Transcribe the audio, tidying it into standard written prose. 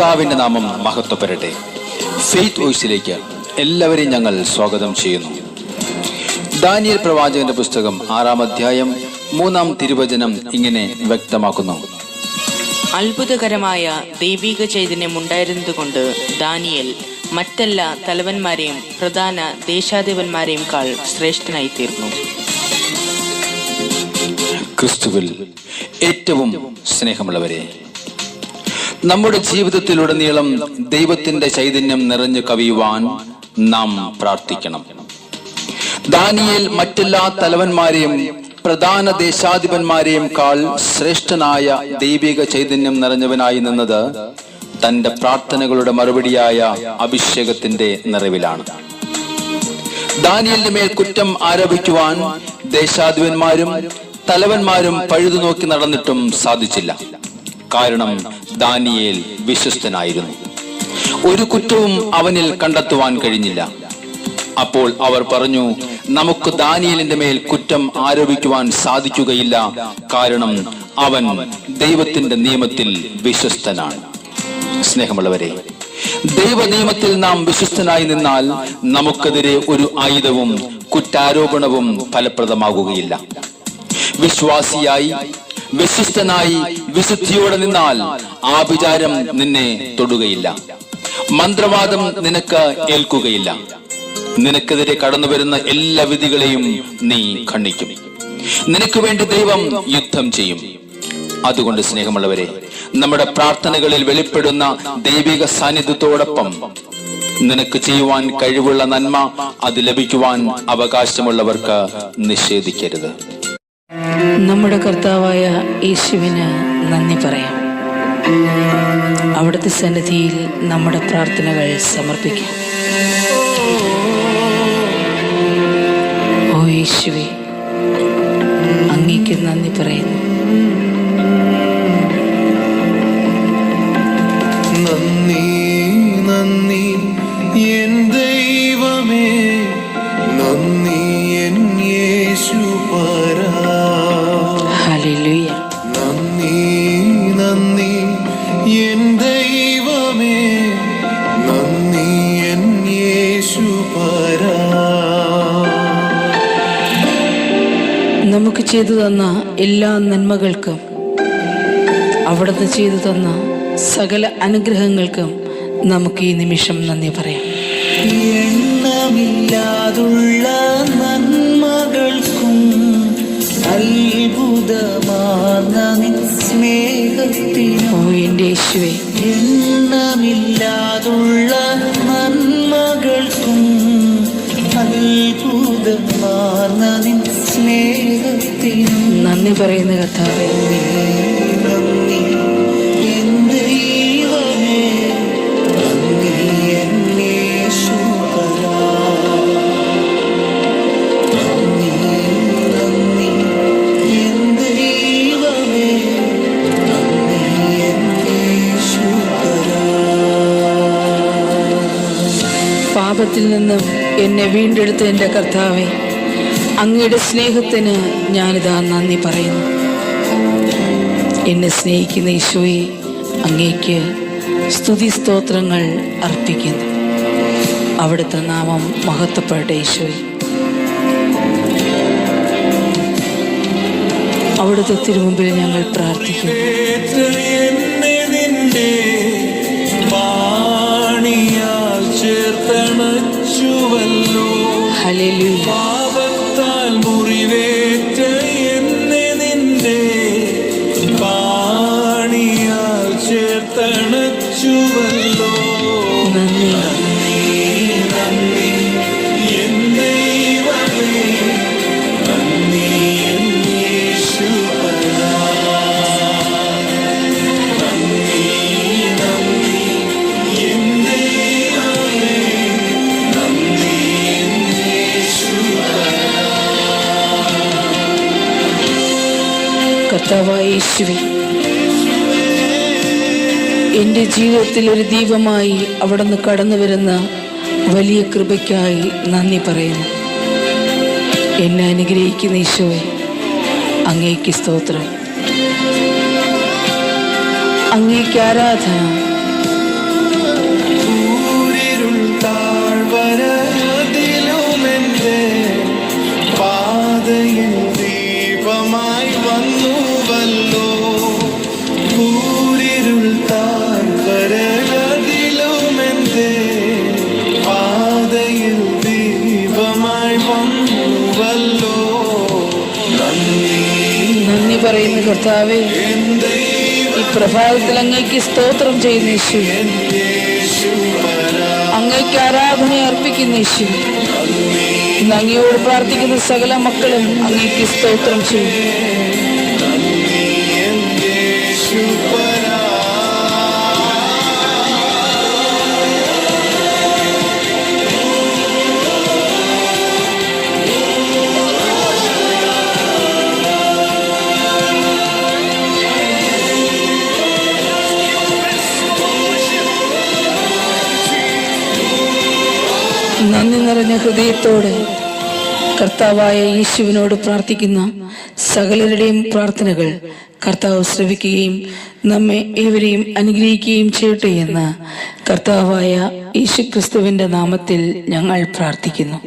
കർത്താവിന്റെ നാമം മഹത്വപ്പെടട്ടെ. ഫെയ്ത്ത് വോയിസിലേക്ക് എല്ലാവരെയും ഞങ്ങൾ സ്വാഗതം ചെയ്യുന്നു. ദാനിയേൽ പ്രവാചകന്റെ പുസ്തകം 6-ാം അധ്യായം 3-ാം തിരുവചനം ഇങ്ങനെ വ്യക്തമാക്കുന്നു: അത്ഭുതകരമായ ദൈവിക ചൈതന്യം ഉണ്ടായിരുന്നതുകൊണ്ട് ദാനിയേൽ മറ്റെല്ലാ തലവന്മാരെയും പ്രധാന ദേശാധിപന്മാരെയും കാൾ ശ്രേഷ്ഠനായി തീർന്നു. ക്രിസ്തുവിൽ ഏറ്റവും സ്നേഹമുള്ളവരെ, നമ്മുടെ ജീവിതത്തിലുടനീളം ദൈവത്തിന്റെ ചൈതന്യം നിറഞ്ഞു കവിയുവാൻ നാം പ്രാർത്ഥിക്കണം. ദാനിയേൽ മറ്റെല്ലാ തലവന്മാരെയും പ്രധാന ദേശാധിപന്മാരെയും കാൾ ശ്രേഷ്ഠനായ ദൈവിക ചൈതന്യം നിറഞ്ഞവനായി നിന്നത് തന്റെ പ്രാർത്ഥനകളുടെ മറുപടിയായ അഭിഷേകത്തിന്റെ നിറവിലാണ്. ദാനിയേലിന്റെ മേൽ കുറ്റം ആരോപിക്കുവാൻ ദേശാധിപന്മാരും തലവന്മാരും പഴുതു നോക്കി നടന്നിട്ടും സാധിച്ചില്ല. കാരണം ദാനിയേൽ വിശ്വസ്തനായിരുന്നു. ഒരു കുറ്റവും അവനിൽ കണ്ടെത്തുവാൻ കഴിഞ്ഞില്ല. അപ്പോൾ അവർ പറഞ്ഞു, നമുക്ക് ദാനിയേലിന്റെ മേൽ കുറ്റം ആരോപിക്കുവാൻ സാധിക്കുകയില്ല, കാരണം അവൻ ദൈവത്തിന്റെ നിയമത്തിൽ വിശ്വസ്തനാണ്. സ്നേഹമുള്ളവരെ, ദൈവ നിയമത്തിൽ നാം വിശ്വസ്തനായി നിന്നാൽ നമുക്കെതിരെ ഒരു ആയുധവും കുറ്റാരോപണവും ഫലപ്രദമാകുകയില്ല. വിശ്വാസിയായി വിശ്വസ്തനായി വിശുദ്ധിയോടെ നിന്നാൽ ആഭിചാരം നിന്നെ തൊടുകയില്ല. മന്ത്രവാദം നിനക്ക് ഏൽക്കുകയില്ല. നിനക്കെതിരെ കടന്നു വരുന്ന എല്ലാ വിധികളെയും നീ ഖണ്ഡിക്കും. നിനക്ക് വേണ്ടി ദൈവം യുദ്ധം ചെയ്യും. അതുകൊണ്ട് സ്നേഹമുള്ളവരെ, നമ്മുടെ പ്രാർത്ഥനകളിൽ വെളിപ്പെടുന്ന ദൈവിക സാന്നിധ്യത്തോടൊപ്പം നിനക്ക് ചെയ്യുവാൻ കഴിവുള്ള നന്മ അത് ലഭിക്കുവാൻ അവകാശമുള്ളവർക്ക് നിഷേധിക്കരുത്. നമ്മുടെ കർത്താവായ യേശുവിന് നന്ദി പറയാം. അവിടുത്തെ സന്നിധിയിൽ നമ്മുടെ പ്രാർത്ഥനകൾ സമർപ്പിക്കാം. ഓ യേശുവേ, അങ്ങേക്ക് നന്ദി പറയുന്നു. നന്ദി നന്ദി എൻ ദൈവമേ, നന്ദി എൻ യേശുപരാ. ഹല്ലേലൂയ. നന്ദി നന്ദി എൻ ദൈവമേ, നന്ദി എൻ യേശുപരാ. നമുക്ക് ചെയ്തു തന്ന എല്ലാ നന്മകൾക്കും, അവിടുന്ന് ചെയ്തു തന്ന സകല അനുഗ്രഹങ്ങൾക്കും നമുക്ക് ഈ നിമിഷം നന്ദി പറയാം. എണ്ണമില്ലാതുള്ള നന്മകൾക്കും അത്ഭുതമാർന്ന നിൻ സ്നേഹത്തിനും, ഓ എൻ്റെ യേശുവേ, എണ്ണമില്ലാതുള്ള നന്മകൾക്കും അത്ഭുതമാർന്ന നിൻ സ്നേഹത്തിനും നന്ദി പറയുന്ന കർത്താവേ. നന്ദി എൻ ദൈവമേ, നന്ദി എൻ യേശുപരാ. നന്ദി നന്ദി എൻ ദൈവമേ, നന്ദി എൻ യേശുപരാ. പാപത്തിൽ നിന്നും എന്നെ വീണ്ടെടുത്ത എൻ്റെ കർത്താവേ, അങ്ങയുടെ സ്നേഹത്തിന് ഞാനിതാ നന്ദി പറയുന്നു. എന്നെ സ്നേഹിക്കുന്ന ഈശോയെ, അങ്ങേക്ക് സ്തുതി സ്തോത്രങ്ങൾ അർപ്പിക്കുന്നു. അവിടുത്തെ നാമം മഹത്വപ്പെടട്ടെ. ഈശോയെ, അവിടുത്തെ തിരുമുമ്പിൽ ഞങ്ങൾ പ്രാർത്ഥിക്കുന്നു. എന്നെ നിന്റെ വാണിയാൽ ചേർത്തണച്ചുവല്ലോ. ഹല്ലേലൂയ. പാപത്താൽ മുറിവേറ്റ എന്നെ നിന്റെ വാണിയാൽ ചേർത്തണച്ചുവല്ലോ. നന്ദി. നന്ദി എൻ ദൈവമേ, നന്ദി എൻ യേശുപരാ. നന്ദി നന്ദി എൻ ദൈവമേ, നന്ദി എൻ യേശുപരാ. കർത്താവായ യേശുവേ, എൻ്റെ ജീവിതത്തിൽ ഒരു ദീപമായി അവിടുന്ന് കടന്നു വരുന്ന വലിയ കൃപയ്ക്കായി നന്ദി പറയുന്നു. എന്നെ അനുഗ്രഹിക്കുന്ന ഈശോയെ, അങ്ങേക്ക് സ്തോത്രം, അങ്ങേക്ക് ആരാധന. പറയുന്നു കർത്താവേ, ഈ പ്രഭാതത്തിൽ അങ്ങേക്ക് സ്തോത്രം ചെയ്യുന്ന യേശു, അങ്ങേക്ക് ആരാധന അർപ്പിക്കുന്ന യേശു, ഇന്ന് അങ്ങയോട് പ്രാർത്ഥിക്കുന്ന സകല മക്കളും അങ്ങേക്ക് സ്തോത്രം ചെയ്യും. നന്ദി നിറഞ്ഞ ഹൃദയത്തോടെ കർത്താവായ യേശുവിനോട് പ്രാർത്ഥിക്കുന്ന സകലരുടെയും പ്രാർത്ഥനകൾ കർത്താവ് ശ്രവിക്കുകയും നമ്മെ ഏവരെയും അനുഗ്രഹിക്കുകയും ചെയ്യട്ടെ എന്ന് കർത്താവായ യേശുക്രിസ്തുവിന്റെ നാമത്തിൽ ഞങ്ങൾ പ്രാർത്ഥിക്കുന്നു.